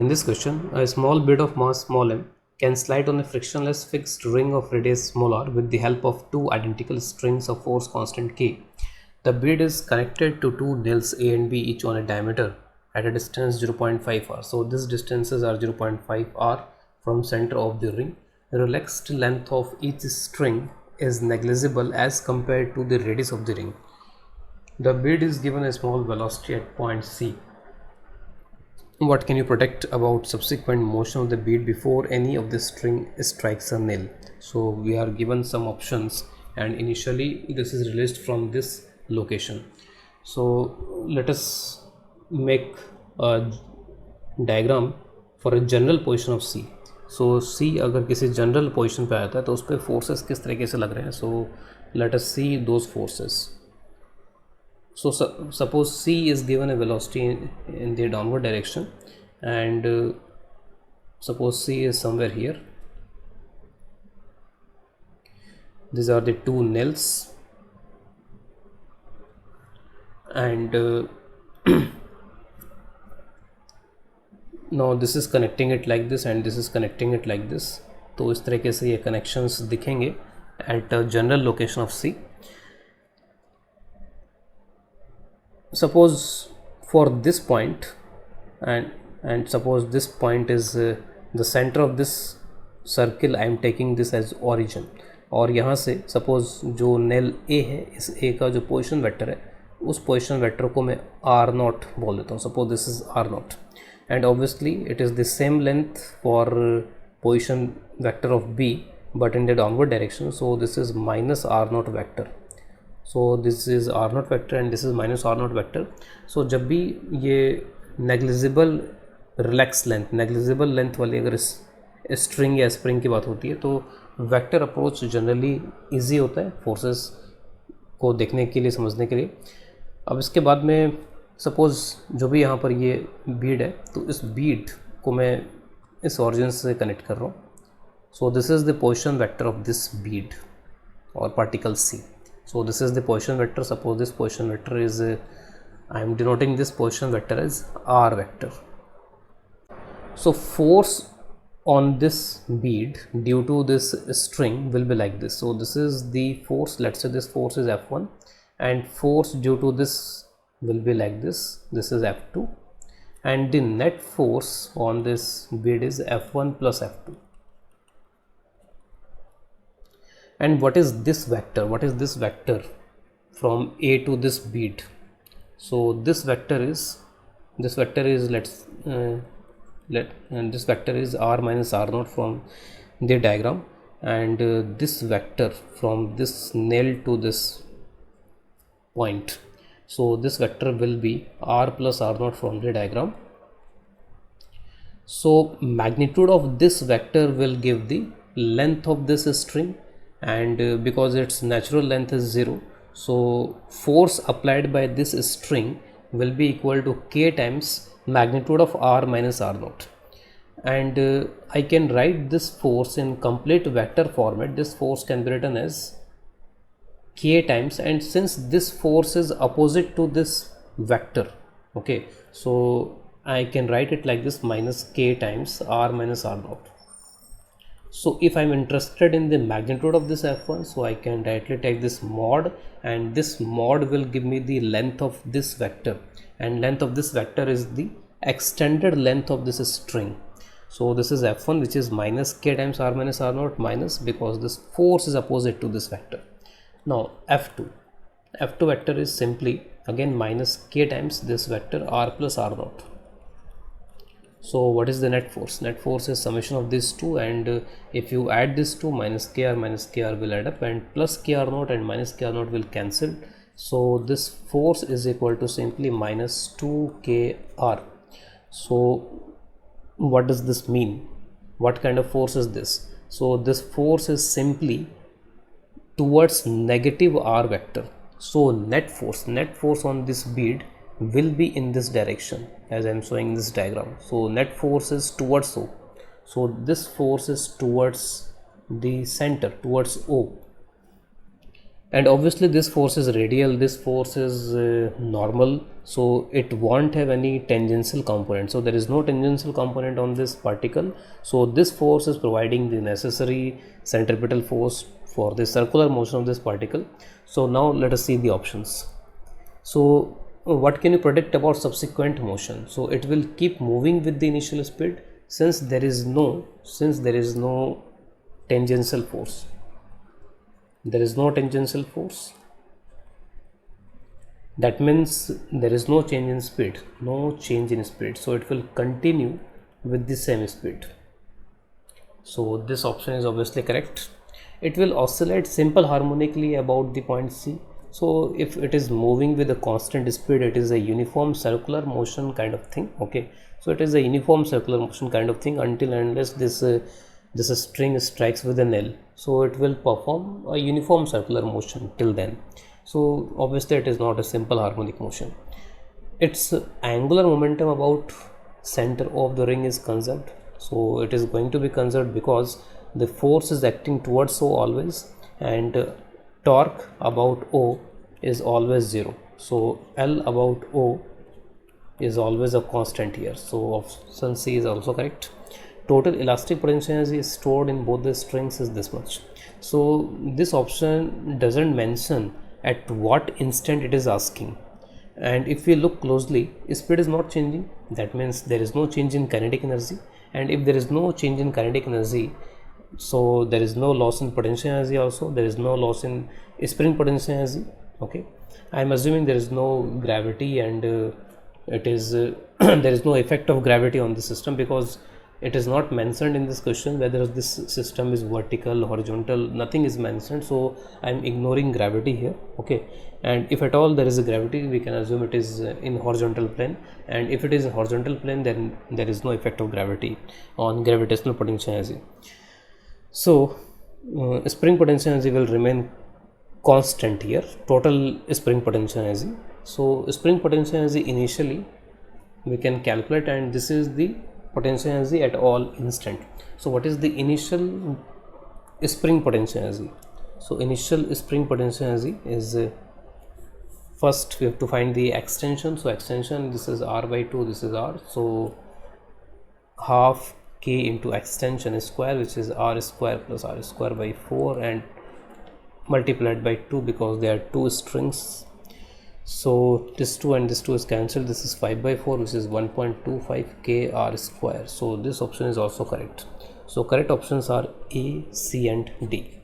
In this question, a small bit of mass small m can slide on a frictionless fixed ring of radius small r with the help of two identical strings of force constant k. The bead is connected to two nails A and B each on a diameter at a distance 0.5 r. So these distances are 0.5 r from center of the ring. The relaxed length of each string is negligible as compared to the radius of the ring. The bead is given a small velocity at point C. What can you predict about subsequent motion of the bead before any of the string strikes a nail? So we are given some options, and initially this is released from this location. So let us make a diagram for a general position of C. So C अगर किसी general position पे आता है तो उस पर forces किस तरीके से लग रहे हैं. So let us see those forces. So suppose C is given a velocity in the downward direction, and suppose C is somewhere here. These are the two nails, and now this is connecting it like this and this is connecting it like this. तो इस तरीके से ये connections दिखेंगे at a general location of C. Suppose for this point, and suppose this point is the center of this circle. I am taking this as origin, और यहाँ से suppose जो nail A है, इस A का जो position vector है उस position vector को मैं R0 बोल देता हूँ. Suppose this is R0, and obviously it is the same length for position vector of B but in the downward direction. So this is minus R0 vector. So this is R0 vector and this is minus R0 vector. So जब भी ये negligible relaxed length, negligible length वाली अगर string या spring की बात होती है तो वेक्टर अप्रोच जनरली इजी होता है फोर्सेस को देखने के लिए, समझने के लिए. अब इसके बाद में सपोज़ जो भी यहाँ पर ये बीड है तो इस बीड को मैं इस ऑरिजिन से कनेक्ट कर रहा हूँ. So this is the position vector of this Beed और particle C. So this is the position vector. Suppose this position vector is I am denoting this position vector as R vector. So force on this bead due to this string will be like this. So this is the force. Let's say this force is F1, and force due to this will be like this. This is F2, and the net force on this bead is F1 plus F2. And what is this vector? What is this vector from A to this bead? So this vector is this vector is this vector is R minus R0 from the diagram, and this vector from this nail to this point. So this vector will be R plus R0 from the diagram. So magnitude of this vector will give the length of this string, and because its natural length is 0, so force applied by this string will be equal to k times magnitude of R minus R0. And I can write this force in complete vector format. This force can be written as k times, and since this force is opposite to this vector, okay, so I can write it like this, minus k times R minus R0. So if I am interested in the magnitude of this F1, so I can directly take this mod, and this mod will give me the length of this vector, and length of this vector is the extended length of this string. So this is F1, which is minus k times R minus R0, minus, because this force is opposite to this vector. Now F2 vector is simply again minus k times this vector R plus R0. So what is the net force? Net force is summation of these two, and if you add this two, minus kr will add up, and plus kr0 and minus kr0 will cancel. So this force is equal to simply minus 2kr. So what does this mean? What kind of force is this? So this force is simply towards negative r vector. So net force on this bead will be in this direction, as I am showing this diagram. So net force is towards O. So this force is towards the center, towards O, and obviously this force is radial, this force is normal, so it won't have any tangential component. So there is no tangential component on this particle, so this force is providing the necessary centripetal force for the circular motion of this particle. So now let us see the options. So what can you predict about subsequent motion? So it will keep moving with the initial speed, since there is no tangential force. There is no tangential force. That means there is no change in speed, so it will continue with the same speed. So this option is obviously correct. It will oscillate simple harmonically about the point C. So if it is moving with a constant speed, it is a uniform circular motion kind of thing. Okay, so it is a uniform circular motion kind of thing until and unless this string strikes with an L. So it will perform a uniform circular motion till then. So obviously it is not a simple harmonic motion. Its angular momentum about center of the ring is conserved. So it is going to be conserved because the force is acting towards O always, and torque about O is always 0. So L about O is always a constant here. So option C is also correct. Total elastic potential energy stored in both the strings is this much. So this option doesn't mention at what instant it is asking, and if we look closely, speed is not changing. That means there is no change in kinetic energy, and if there is no change in kinetic energy, so there is no loss in potential energy, also there is no loss in spring potential energy. Okay, I am assuming there is no gravity, and it is there is no effect of gravity on the system, because it is not mentioned in this question whether this system is vertical, horizontal, nothing is mentioned. So I am ignoring gravity here. Okay, and if at all there is a gravity, we can assume it is in horizontal plane, and if it is in horizontal plane, then there is no effect of gravity on gravitational potential energy. So spring potential energy will remain constant here, total spring potential energy. So spring potential energy initially we can calculate, and this is the potential energy at all instant. So what is the initial spring potential energy? So initial spring potential energy is first we have to find the extension. So extension, this is r by 2, this is r, so half k into extension square, which is r square plus r square by 4, and multiplied by 2 because there are two strings. So this 2 and this 2 is cancelled. This is 5 by 4, which is 1.25 k r square. So this option is also correct. So correct options are A, C and D.